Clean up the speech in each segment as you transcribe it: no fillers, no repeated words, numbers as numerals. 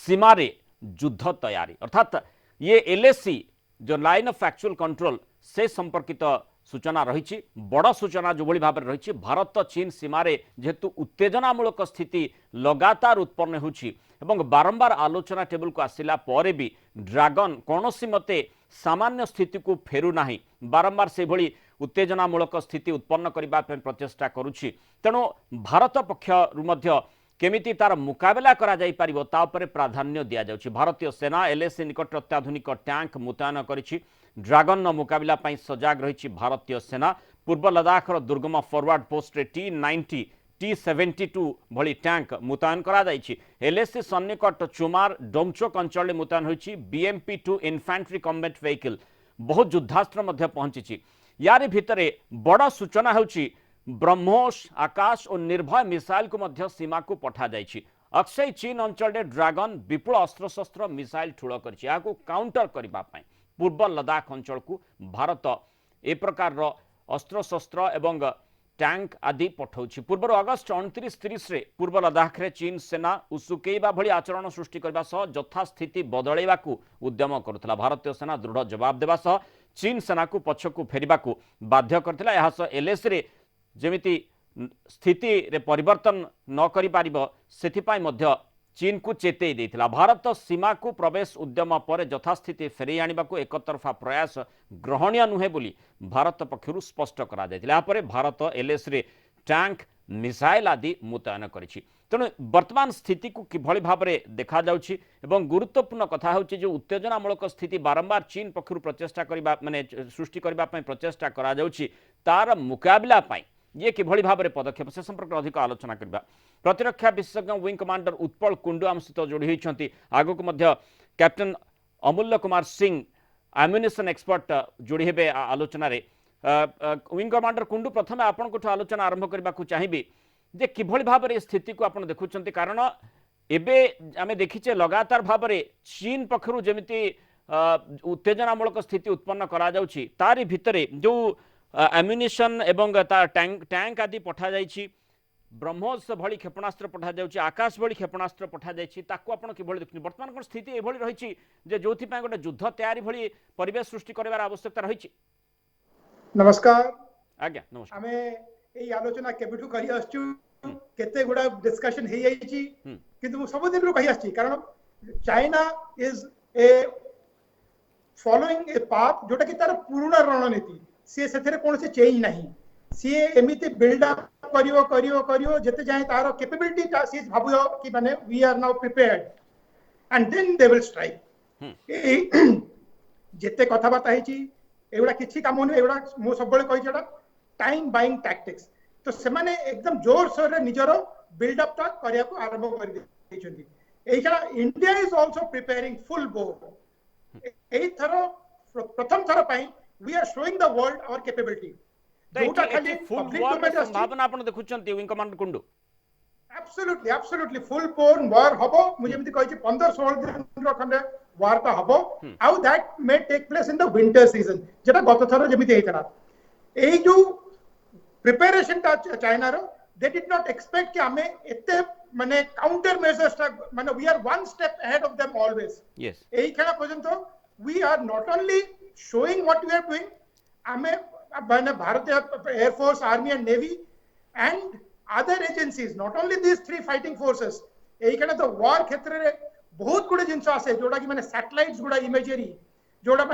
सीमा रे युद्ध तैयारी अर्थात ये एलएसी जो लाइन ऑफ एक्चुअल कंट्रोल से संपर्कित सूचना रही बड़ सूचना जो भाव में रही भारत चीन सीमार जेहेतु उत्तेजनामूलक स्थिति लगातार उत्पन्न होची बारंबार आलोचना टेबल को आसिला परे भी ड्रागन कौन मते सामान्य स्थिति को फेरु नाही बारंबार से भली उत्तेजनामूलक स्थिति उत्पन्न करने प्रचेषा करुछि तेणु भारत पक्षर केमिति तार मुकाबला करा जाई परिबो ता उपरे प्राधान्य दिया जाउछि। भारतीय सेना एलएसी निकट अत्याधुनिक टैंक मुतयन करिछि ड्रागन मुकाबला पई सजाग रहिछि भारतीय सेना पूर्व लद्दाखर दुर्गम फॉरवर्ड पोस्ट T-90 T-72 भली टैंक मुतयन करा जाइछि। एलएसी सन्निकट चुमार डोमचोक अंचल मुतयन होइछि BMP-2 इन्फैंट्री कॉम्बैट व्हीकल बहुत युद्धास्त्र मध्य पहुंची यारी भितरे बड़ सूचना होछि ब्रह्मोस आकाश और निर्भय मिसाइल को मध्य सीमा को पठा जाइछि। अक्षय चीन अंचल ड्रागन विपुल अस्त्रशस्त्र मिसाइल ठूल करछि याको काउंटर करबा पई पूर्व लद्दाख अंचल को भारत ए प्रकार अस्त्रशस्त्र एवं टैंक आदि पठाउछि। पूर्व अगस्ट 29-30 रे पूर्व लद्दाख रे चीन सेना उसुकेइबा भली आचरण सृष्टि करबा सह यथास्थिति बदलैबा को उद्यम करुथला। भारतीय सेना दृढ़ जवाब देबा सह चीन सेना को पछकु फेरिबा को बाध्य करथिला। एहा सह एलएसी रे जेमिति स्थिति रे परिवर्तन न करि पारिबो सेथिपाई मध्य चीन को चेतई देथिला। भारत सीमा को प्रवेश उद्यम पर यथास्थिति फेरई आनिबा को एकतरफा प्रयास ग्रहणीय नुहे बोली भारत पक्षरु स्पष्ट करा जायतिला। पर भारत एलएसी रे टैंक मिसाइल आदि मुतयन करिछि। तेणु वर्तमान स्थिति को किभଳି भाबरे देखा जाउछि एवं गुरुत्वपूर्ण कथा होछि जो उत्तेजनामूलक स्थिति बारंबार चीन पक्षरु प्रचेष्टा करिबा माने सृष्टि करिबा पई प्रचेष्टा करा जाउछि तार मुकाबला पई ये किभଳି भाबरे पदक्षेप से संपर्क अधिक आलोचना करबा प्रतिरक्षा विशेषज्ञ विंग कमांडर उत्पल कुंडू आम सहित जोड़ी होती आगक मध्य कैप्टेन अमूल्य कुमार सिंह एम्युनिशन एक्सपर्ट जोड़ी हे आलोचन विंग कमांडर कुंडू प्रथम आपण आलोचना आरंभ करने को चाहिए जे किभଳି भाबरे स्थिति को आपण देखुछंती कारण एबे आमे देखिचे लगातार भाबरे चीन पक्षरु जेमिति उत्तेजनामूलक स्थिति उत्पन्न करा जाउछि तारि भितरे जो एम्युनिशन एवं टैंक आदि पठा जाइछि ब्रह्मोस भली क्षेपणास्त्र पठा जाउछि आकाश भली क्षेपणास्त्र पठा जाइछि ताकू आपण किभଳି देखुनि वर्तमान कोन स्थिति एभଳି रहिछि जे जोथि पय गोटे युद्ध तयारी भली परिवेश सृष्टि करबार आवश्यकता रहिछि। नमस्कार आज्ञा नमस्कार हमें एई आलोचना केबेठु कहि आछछु केते गुडा डिस्कशन हे जाइछि किंतु सब दिन रो कहि आछछि कारण China is a following a path जोटा कि तार पुराना रणनीति सी से कौन से चेंज नहीं सी एमती बिल्डअप करियो जेते जाए तार कैपेबिलिटी सी भाबो कि माने we are now prepared and then they will strike जेते कथा बात है एवडा किछि काम होने एवडा मो सबले कहि जेडा टाइम बाइंग टैक्टिक्स तो से माने एकदम जोर सोर रे निजरो बिल्डअप ता करिया को आरंभ कर दैछन्ती एइका India is also preparing full bore एई थरो प्रथम थरो पई we are showing the world our capability जोटा खाली public domain संभावना आपण देखुचंती wing commander Kundu absolutely full bore war हबो मुझे एमति कहि छी 15-16 दिन रो खंडे war ता हबो how that may take place in the winter season जेटा गत थरो जेमिति हेतरा एई जो प्रिपरेशन ता चाइना रो they did not expect कि हमें एते माने काउंटर मेजर्स ता माने we are one step ahead of them always yes एई खेला पर्यंत we are not only showing what we are doing ame Bharatiya Air Force, Army and Navy and other agencies not only these three fighting forces एई कने तो war क्षेत्र रे बहुत गुडे जिंस आसे जोडा कि माने सैटेलाइट्स गुडा इमेजरी जोडा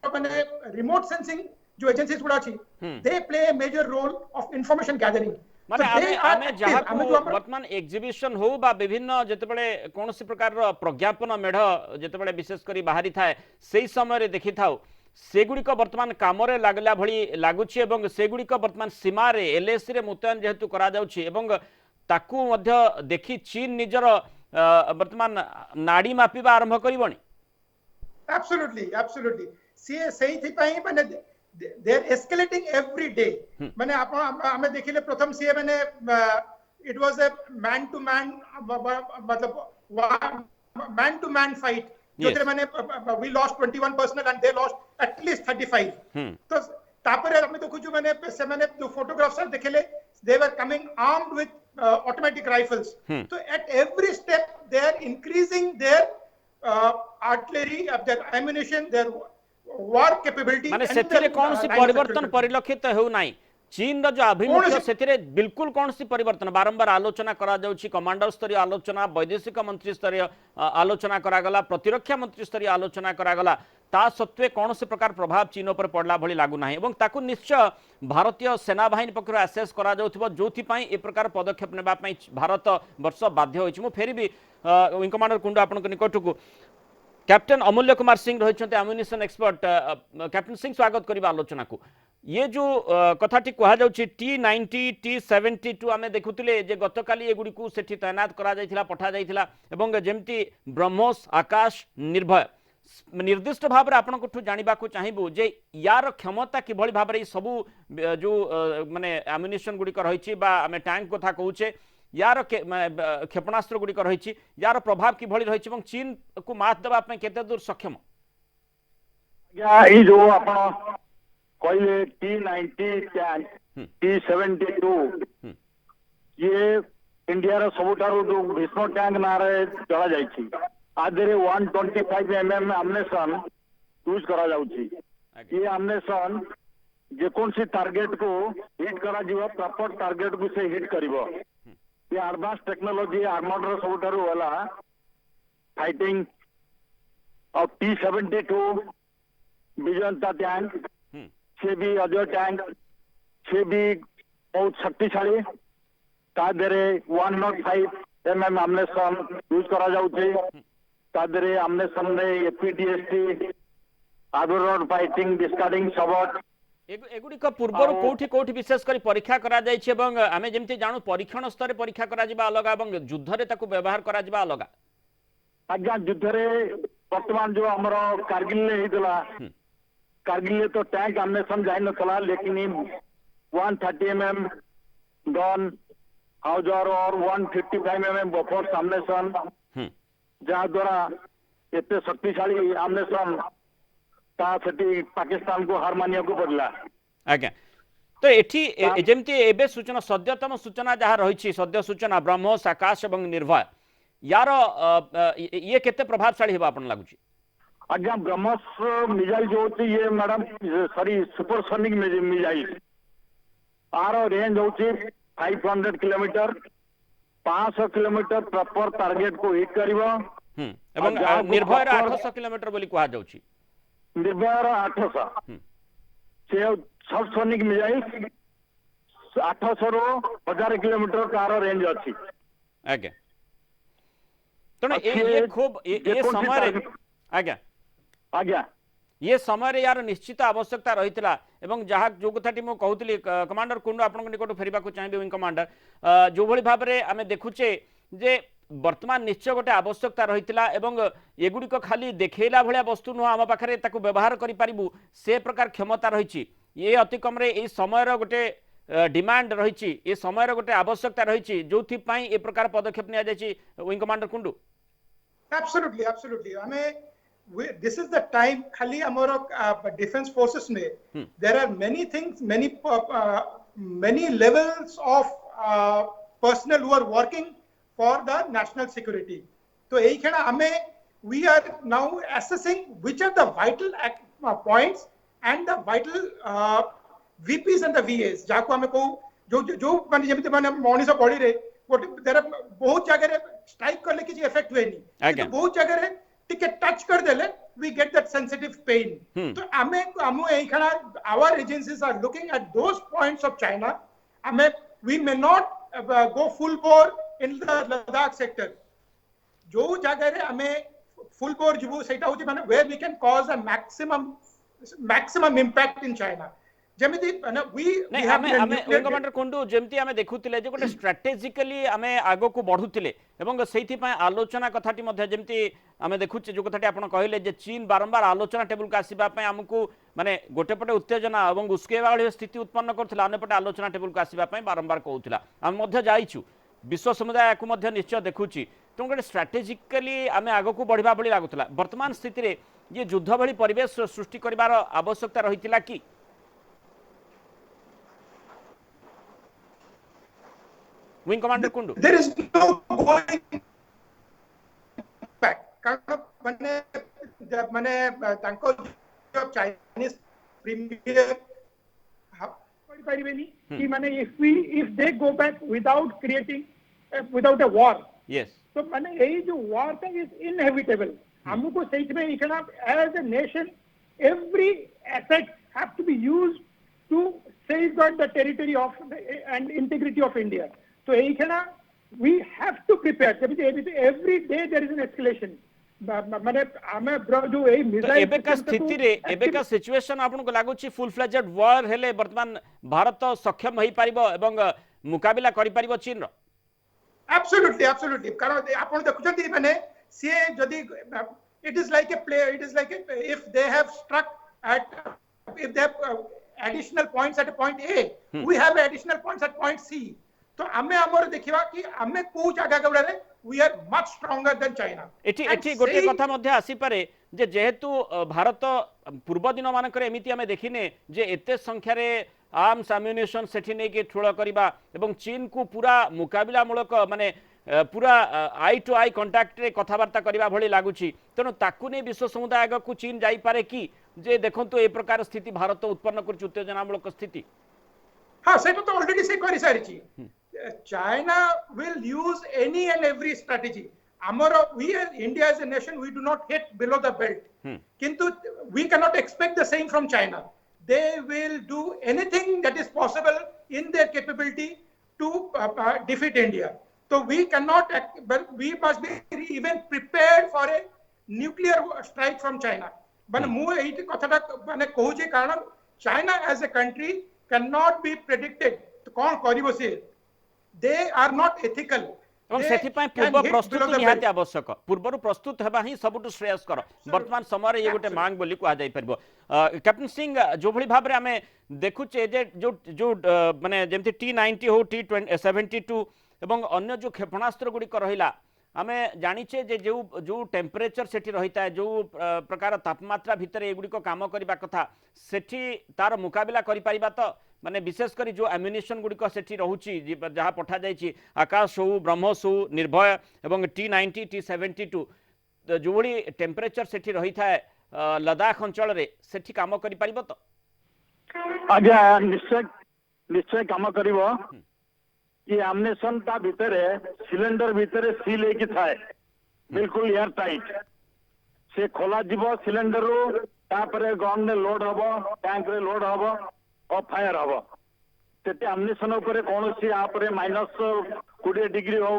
माने रिमोट सेंसिंग जो एजेंसीज गुडा छी they play a major role of information gathering माने आमे जहा को वर्तमान एग्जीबिशन हो बा विभिन्न जेतेबेले कोनोसी प्रकार रो प्रज्ञापन मेढ जेतेबेले विशेष करी बाहरी थाए सेही समय रे देखि थाउ सेगुडी को वर्तमान काम रे लागला भली लागुछि एवं सेगुडी को वर्तमान सीमा रे एलएसी रे मुतयन जेहेतु करा जाउछि एवं ताकू मध्य देखि चीन निजर वर्तमान नाडी मापिबा आरंभ करिवणी एब्सोल्युटली सी सेही थि पई माने they are escalating every day माने आपण हमें देखिले प्रथम सी माने it was a man to man मतलब man to man fight जोते माने we lost 21 personnel and they lost at least 35 तो तापर हमें देखु जो माने से माने जो फोटोग्राफ्स देखिले they were coming armed with automatic rifles. So at every step, they are increasing their artillery, their ammunition, their war capability. माने and सेथिरे their, कौन सी line of actual परिवर्तन control. परिलक्षित हेउ नाही चीन रो जो आभिमुख्य कौन सी- सेथिरे बिल्कुल कौन सी परिवर्तन बारंबार आलोचना करा जाउछि कमांडर स्तरीय आलोचना वैदेशिक मंत्री स्तरीय आलोचना करा गला प्रतिरक्षा मंत्री स्तरीय आलोचना करा गला ता सत्वे कौन से प्रकार प्रभाव चीन पर पड़ला भली लागु नाही एवं ताकु निश्चय भारतीय सेना बाहिनी पक्षर आसेस करा जाउथिबो जोथि पई ए प्रकार पदक्षेप नेबा पई भारत वर्ष बाध्य होइछि मु फेरि भी विंग कमांडर कुंडू आपन निकटकू कैप्टेन अमूल्य कुमार सिंह रही एम्युनिशन एक्सपर्ट कैप्टेन सिंह स्वागत करवा आलोचना को ये जो कथाटी कह T90 T72 आम देखुले जे गतकाली एगुड़ी को सेठी तैनात करा जाइथिला पठा जाइथिला एवं जेमती ब्रह्मोस आकाश निर्भय निर्दिष्ट भाव में आपको जानवा चाहबू जे यार क्षमता किभली भाव में सबू जो माने एम्युनिशन गुड़िक रही आम टैंक कथा कहूचे यार क्षेपणास्त्र गुड़िक रही यार प्रभाव किभली रही चीन को मात देवा केते दूर सक्षम जो आपण कहले T90 टैंक T72 ये इंडिया रो सबुठारु जो भीष्म टैंक नारे चला जाइछि आधरे 125 mm एम्युनिशन यूज करा जाउछि ये एम्युनिशन जे कोन सी टारगेट को हिट करा जीव प्रॉपर टारगेट को से हिट करिवो ये एडवांस टेक्नोलॉजी आर्मर्ड रो सबुठारु वाला फाइटिंग और T72 विजयंता टैंक से भी अजय टैंक से भी बहुत शक्तिशाली तादरे 105 mm एम्युनिशन यूज करा जाउछि तादरे एम्युनिशन रे एपीडीएसटी आदर फाइटिंग डिस्कार्डिंग सबट एगुड़िक पूर्वर कोठी कोठी विशेष कर परीक्षा करा जाइछि एवं आमे जेमति जानु परीक्षण स्तर परीक्षा करा जिबा अलग एवं युद्ध रे ताकू व्यवहार करा जिबा अलग आज्ञा युद्ध रे वर्तमान जो हमरो कारगिल ले हितला कारगिल तो टैंक एम्युनिशन जाय नथला लेकिन 130 mm गन हाउजर और 155 mm बफर एम्युनिशन जहाँ द्वारा एते शक्तिशाली एम्युनिशन ता सेठी पाकिस्तान को हार मानिया को पड़ला आज्ञा तो एठी जेमती एबे सूचना सद्यतम सूचना जहाँ रही सद्य सूचना ब्रह्मोस आकाश एवं निर्भय यार ये केते प्रभावशाली हेबा आपन लागुची आज्ञा ब्रह्मोस मिसाइल जो होती ये मैडम सॉरी सुपरसोनिक मिसाइल आर रेंज होती 500 किलोमीटर 500 किलोमीटर प्रॉपर टारगेट को हिट करिवो एवं निर्भय 800 किलोमीटर बोली कहा जाउची निर्भय 800 से सबसोनिक मिसाइल 800 रो 1000 किलोमीटर कार रेंज अछि आज्ञा तने ये खूब ये समय आज्ञा आज्ञा ये समय यार निश्चित आवश्यकता रही एवं जहाँ जो कथाटी मुझे कहूली कमांडर कुंडू आपन निकट फेरवा चाहिए विंग कमांडर जो भली भाव में आम देखुचे जे वर्तमान निश्चय गोटे आवश्यकता रही एगुड़िक खाली देखला भाया वस्तु नुह आम पाखे व्यवहार करूँ से प्रकार क्षमता रही ये अति कम समय गोटे डिमांड रही ये समय गोटे आवश्यकता रही जो ए प्रकार पदक्षेप नि wing commander Kundu Absolutely, absolutely. I mean, this is the time. खाली हमारा defense forces में there are many things, many levels of personnel who are working for the national security. तो यही कहना हमें we are now assessing which are the vital points and the vital VPs and the VAs. जाको हमें को जो माने जब तक माने मॉर्निंग से बॉडी रे तेरा बहुत जगह रे स्ट्राइक करले किसी इफेक्ट हुए नहीं तो बहुत जगह रे टिके टच कर देले we get that sensitive pain तो हमें यही खाना our agencies are looking at those points of China हमें we may not go full bore in the Ladakh sector जो जगह रे हमें फुल बोर जिबु सेटा होची माने where we can cause a maximum impact in China जेमिति we have wing commander Kundu जेमती आमे देखुतिले जे गोटे स्ट्रेटेजिकली आमे आगो को बढ़ुतिले एवं सेथि पय आलोचना कथाटी मध्ये जेमती आमे देखुचे जो कथाटी आपण कहले जे चीन बारंबार आलोचना टेबल का आसीबा पय हमकु माने गोटे पटे उत्तेजना एवं उस्केवा वाली स्थिति उत्पन्न करथिला अन्य पटे आलोचना टेबल का आसीबा पय बारंबार कहउथिला हम मध्ये जाइछु विश्व समुदाय को मध्ये निश्चय देखुची तो गोटे स्ट्रेटेजिकली आमे आगो को बढ़िबा बळी लागुथिला वर्तमान स्थिति रे ये युद्ध भली परिवेश सृष्टि करिवार आवश्यकता रहितिला कि wing commander Kundu there is no going back. कारण माने तांको जो चाइनीज प्रीमियर पढ़ी परिबेनी कि माने if they go back without creating without a war, yes तो माने यही जो war thing is inevitable. हमको सही में इतना as a nation every asset have to be used to safeguard the territory of and integrity of India. So इतना we have to prepare. Every day there is an escalation. माने हमें जो यही तो मिसाइल एबेका स्थिति रे एबेका सिचुएशन आपन को लागुची फुल फ्लेजेड वॉर हेले वर्तमान भारत सक्षम होई परिबो एवं मुकाबिला करि परिबो चीन रो absolutely कारण आपण देखुछंती माने से जदी it is like a play, it is like if they have struck at if they have additional points at a point A, we have additional points at point C. तो हमें हमर देखिबा कि हमें को जगह गबडा रे we are much stronger than China. एठी गोटे कथा मध्ये आसी पारे जे जेहेतु भारत पूर्व दिन मानकर एमिति हमें देखिने जे एते संख्या रे आर्म्स एम्युनिशन सेठी नै के ठोळ करिबा एवं चीन को पूरा मुकाबिला मूलक माने पूरा आई टू आई कांटेक्ट रे कथावार्ता करबा भली लागुची तेणु ताकू नै विश्व समुदाय आग को चीन जाई पारे कि जे देखंतु ए प्रकार स्थिति भारत उत्पन्न कर उत्तेजनामूलक स्थिति हाँ सेटा तो ऑलरेडी से करि सारिची China will use any and every strategy. We as India as a nation, we do not hit below the belt. Kintu we cannot expect the same from China. They will do anything that is possible in their capability to defeat India. So we cannot, but we must be even prepared for a nuclear strike from China. But China as a country cannot be predicted. They are not ethical. पूर्व प्रस्तुति निहाती आवश्यक पूर्वर प्रस्तुत हेबा ही सबुठ श्रेयस्कर वर्तमान समय ये गोटे मांग बोली कह जाई परबो कैप्टन सिंह जो भली भाबरे हमें देखुचे जे जो माने जेमति T90 हो T72 एवं अन्य जो क्षेपणास्त्र गुडी रहिला आमे जानिचे जे जो टेम्परेचर सेठी रहिता है जो प्रकार तापमात्रा भितर एगुडी को काम करबा कथा सेठी तार मुकाबिला करि परिबा तो माने विशेष करी जो एम्युनिशन गुडी को सेठी रहउची जहाँ पठा जाइछि आकाश हो ब्रह्मोस हो निर्भय एवं T90 T72 जो भली टेम्परेचर सेठी रहिता है लद्दाख अंचल रे सेठी काम करि परिबो तो आज्ञा निश्चय काम करिवो कि एम्युनिशन ता भितरे सिलेंडर भितरे सील हेकि थाए बिल्कुल एयर टाइट से खोला जीवो सिलेंडर रो तापरे गन ने लोड हबो टैंक रे लोड हबो और फायर हबो सेते एम्युनिशन ऊपर कोनोसी आपरे -20 डिग्री हो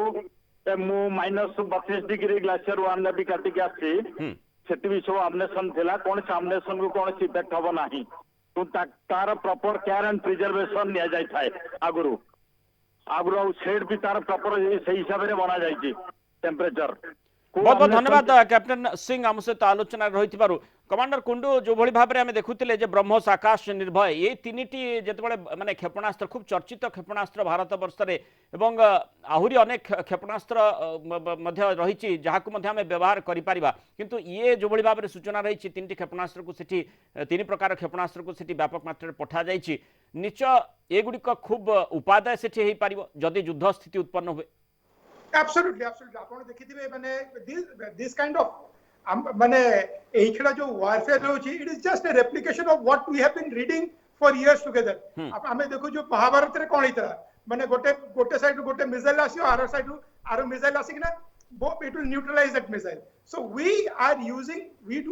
मु -32 डिग्री ग्लेशियर वन भी काटी के आसी सेते भी सो एम्युनिशन थिला कोन से एम्युनिशन को कोन से इफेक्ट हबो नाही तो तार प्रॉपर केयर एंड प्रिजर्वेशन निया जाय थाए आगुरु आगुरु शेड भी तार प्रॉपर सही हिसाब रे बना जाय छी टेम्परेचर बहुत बहुत धन्यवाद कैप्टन सिंह आम सहित आलोचना रही कमांडर कुंडू जो भली भाव में देखुले जे ब्रह्मोस आकाश निर्भय ये तीनिटी जेतबेले माने क्षेपणास्त्र खूब चर्चित क्षेपणास्त्र भारत वर्ष रे एवं आहुरी अनेक क्षेपणास्त्र मध्य रही जहां मध्य आम व्यवहार करि परिबा किंतु ये जो भली भाव में सूचना रही तीन क्षेपणास्त्र को सेठी तीन प्रकार क्षेपणास्त्र को सेठी व्यापक मात्रा रे पठा जाइछि निश्चय एगुड़िक खूब उपादाय सेठी हेई परिबो जदि युद्ध स्थिति उत्पन्न हुए Absolutely. आपण देखिथिबे माने this kind of माने एखडा जो warfare होची it is just a replication of what we have been reading for years together. हमें देखो जो महाभारत रे कोन हितरा माने गोटे साइड गोटे मिसाइल आसियो आरो साइड आरो मिसाइल आसी किना it will neutralize that missile. So we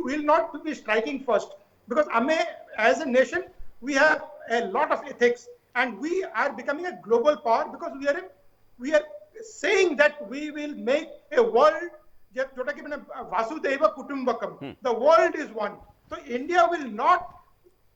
will not be striking first because as a nation we have a lot of ethics and we are becoming a global power because we are saying that we will make a world jota ki mane vasudhaiva kutumbakam the world is one so India will not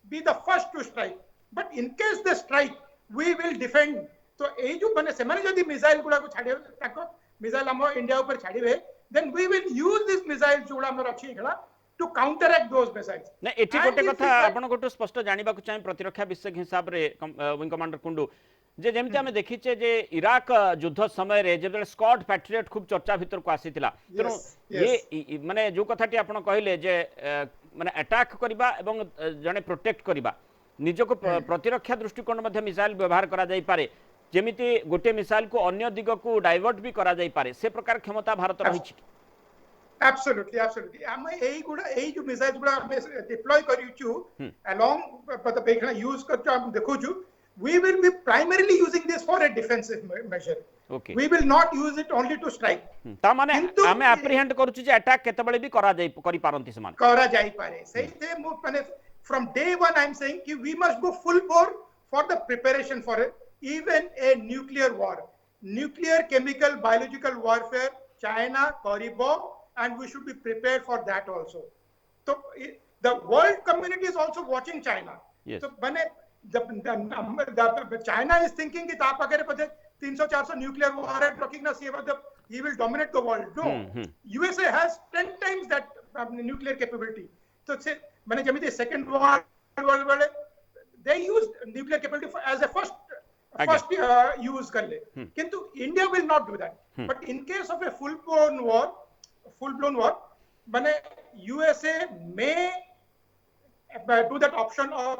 be the first to strike but in case they strike we will defend so ei jo mane semane jodi missile guda ko chhade tako missile amo India upar chhadibe then we will use this missile जोड़ा हमर अछि खला to counteract those missiles ना एठी गोटे कथा आपण गोटे स्पष्ट जानिबा को चाहि प्रतिरक्षा विषय हिसाब रे विंग कमांडर कुंडू जे जेमति हमें देखिचे जे इराक युद्ध समय रे जे स्कॉट पैट्रियट खूब चर्चा भीतर को आसीतिला तेनो ये माने जो कथाटी आपण कहले जे माने अटैक करबा एवं जने प्रोटेक्ट करबा निजको प्रतिरक्षा दृष्टिकोण मध्ये मिसाइल व्यवहार करा जाई पारे जेमिति गोटे मिसाइल को अन्य दिग को डाइवर्ट भी करा जाई पारे से प्रकार क्षमता भारत रही Absolutely, absolutely. आम एई गुडा एई जो मिसाइल्स गुडा हम डिप्लॉय करिछु अलोंग द बेखना यूज करछु हम देखुछु we will be primarily using this for a defensive measure. Okay. We will not use it only to strike. ता माने हमें एप्रीहेंड करूछु जे अटैक केतबेले भी करा जाई करि पारंती समान करा जाई पारे सही थे मु माने from day one I am saying कि we must go full bore for the preparation for even a nuclear war, nuclear, chemical, biological warfare. China, Corridor, and we should be prepared for that also. So the world community is also watching China. Yes. So when the China is thinking that आप अगर पता 300-400 nuclear war talking ना he will dominate the world. No, USA has 10 times that nuclear capability. So say मैंने जब the second world they used nuclear capability as a first use कर ले. किंतु India will not do that. But in case of a full-blown war, मैंने USA may do that option of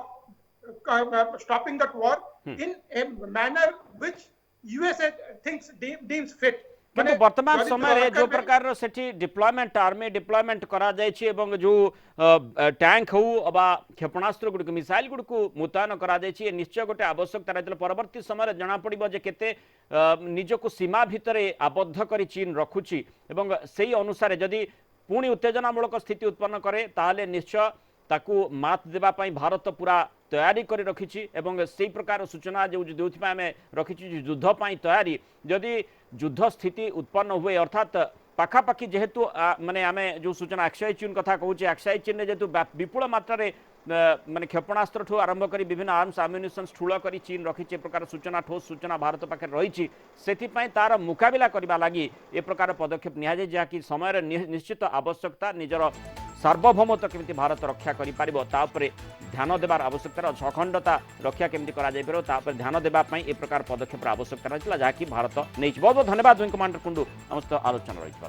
stopping that war in a manner which USA thinks deems fit. किंतु वर्तमान समय रे जो प्रकार सेठी डिप्लॉयमेंट आर्मी डिप्लॉयमेंट करा जाय छी एवं जो टैंक हो अबा क्षेपणास्त्र गुड मिसाइल गुड को मुतयन करा जाय छी निश्चय गोटे आवश्यकता रहतले परवर्ती समय रे जना पड़िबो जे केते निजको सीमा भितरे आबद्ध करी चीन रखुची एवं सेही अनुसार जदि पुणी उत्तेजनामूलक स्थिति उत्पन्न करे ताले निश्चय ताकू मात देबा पई भारत पूरा तैयारी करी रखिछि एवं सेही प्रकार सूचना जो देउथिबा हमें रखिछि युद्ध पई तैयारी जदि युद्ध स्थिति उत्पन्न हुए अर्थात पाखापाखि जेहेतु माने आमे जो सूचना अक्षय चीन कथा कहूचे अक्षय चीन ने जेतु विपुल मात्रा रे माने क्षेपणास्त्र ठू आरंभ करी विभिन्न आर्म्स एम्युनिशन ठूल करी चीन रखिचे प्रकार सूचना ठोस सूचना भारत पाखे रही सेति पई तार मुकाबिला करबा लागि ए प्रकार पदक्षेप निया जे जा कि समय निश्चित आवश्यकता निजर सार्वभौमत्व केमिति भारत रक्षा करि पारिबो ता उपरे ध्यान देबार आवश्यकता अखंडता रक्षा केमिति करा जाय परबो ता उपरे ध्यान देबा पई ए प्रकार पदक्षेप आवश्यकता रहितला जा कि भारत नै बहुत बहुत धन्यवाद विंग कमांडर कुंडू समस्त आलोचना रहितबा